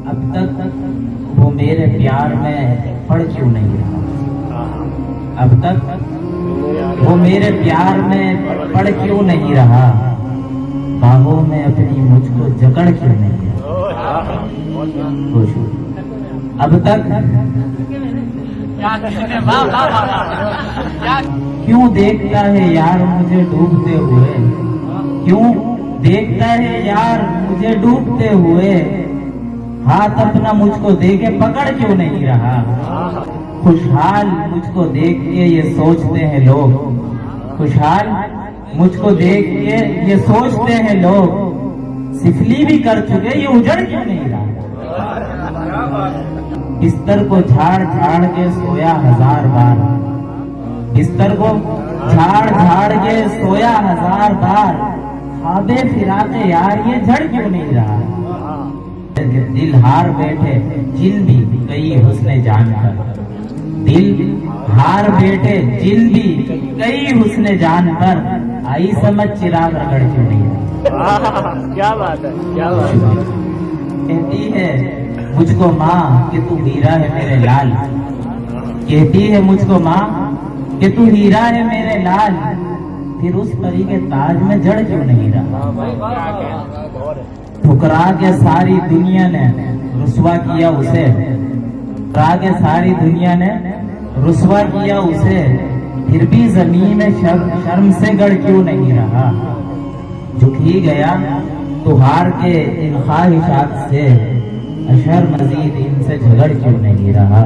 अब तक वो मेरे प्यार में पड़ क्यों नहीं रहा? अब तक वो मेरे प्यार में पड़ क्यों नहीं रहा? बाहों में अपनी मुझको जकड़ क्यों नहीं रहा? खुश हूँ। अब तक क्यों देखता है यार मुझे डूबते हुए? क्यों देखता है यार मुझे डूबते हुए? हाथ अपना मुझको दे के पकड़ क्यों नहीं रहा? खुशहाल मुझको देख के ये सोचते हैं लोग, खुशहाल मुझको देख के ये सोचते हैं लोग, सिफली भी कर चुके ये उजड़ क्यों नहीं रहा? बिस्तर को झाड़ झाड़ के सोया 1000 बार, बिस्तर को झाड़ झाड़ के सोया 1000 बार, खाबे फिराते यार ये झड़ क्यों नहीं रहा? दिल हार बैठे जिन भी कई हुस्ने जानकर, दिल हार बैठे जिन भी कई हुस्ने जानकर, आई समझ चिराग रगड़ क्यों नहीं रहा? क्या बात है, क्या बात है। कहती है मुझको माँ कि तू हीरा है मेरे लाल, कहती है मुझको माँ कि तू हीरा है मेरे लाल, फिर उस परी के ताज में जड़ क्यों नहीं रहा? ठुकरा के सारी दुनिया ने रुसवा किया उसे, ठुकरा के सारी दुनिया ने रुसवा किया उसे, फिर भी जमीन में शर्म से गड़ क्यों नहीं रहा? झुक ही गया तो हार के इन ख्वाहिशात से, अशर मजीद इनसे झगड़ क्यों नहीं रहा?